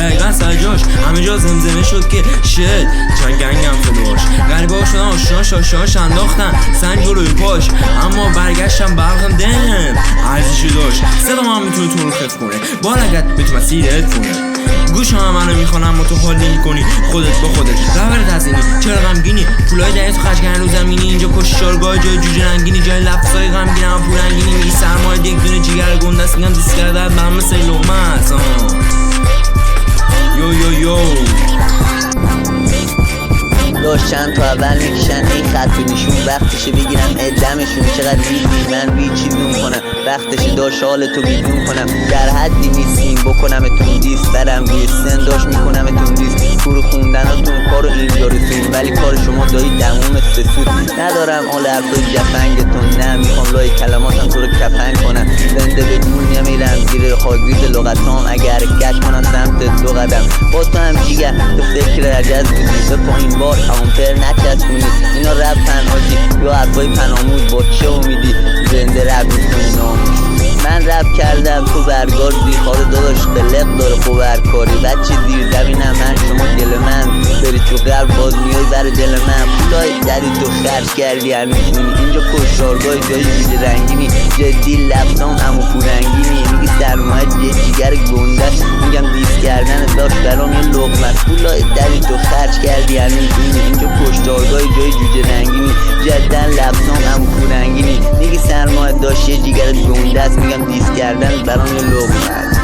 دقیقا سرجاش همه جا زمزمه شد که شد چند گنگم فلوش غریبه ها شدن آشنا شاشاش انداختن سنگ جلوی پاش اما برگشتم برقم دم ارزشی داشت صدا من میتونه تو رو خف کنه بالگت میتونه سیرت کنه گوش منو میخوانم ما تو حال نمی کنی خودت با خودت رابر تزینی چرا غمگینی پولای دری تو خشگن رو زمینی اینجا کشتارگاه جای جوجه رنگینی جای لفظای غمگینم پول رنگینی میگی سرمایه یک دونه جیگر گنده است میگم دیست کرده من مثل لقمه است یو یو یو داشتن تو اول میکشن این خط و نشون وقتشه بگیرم ادمشون چقدر ریدی من ریچیزون کنم وقتشه داشت حالتو بیدون کنم در حدی نیستیم بکنمتون دیست برم روی سنداش میکنمتون دیست کورو خوندناتون کارو اینجا رسون ولی کار شما دایی دموم سسود ندارم حال حرفای جفنگتون نه میخوام لای کلماتم تو رو کفن کنم زنده به گول نمیرم زیر خاگریز لغتام اگه حرکت کنم سمت دو قدم با تو هم جیگر تو فکر رجز بودی به پایین بار همونفر نچسبونی اینا رب پنهاجی یا حرفای پنامود با چه امیدی زنده رب میکنی ناموش من رب کردم تو برگار بیخاره داداش قلق داره خوبرکاری بچه زیر زمینم من شما گل من بری تو غرب باز میای بر دل من پولای دری تو خرج کردی هنوزونی اینجا کشتارگاه جای جوجه رنگینی جدی لفتان همو پورنگینی میگی سرمایه جیگر گندش میگم دیست کردن داشت برام یه لقمت پولای دری تو خرج کردی هنوزونی اینجا کشتارگاه جای جوجه رنگینی جدا لفتان همو پورنگینی میگی سرمایه داشت یه جیگر گنده است میگم دیست کردن برام یه لقمت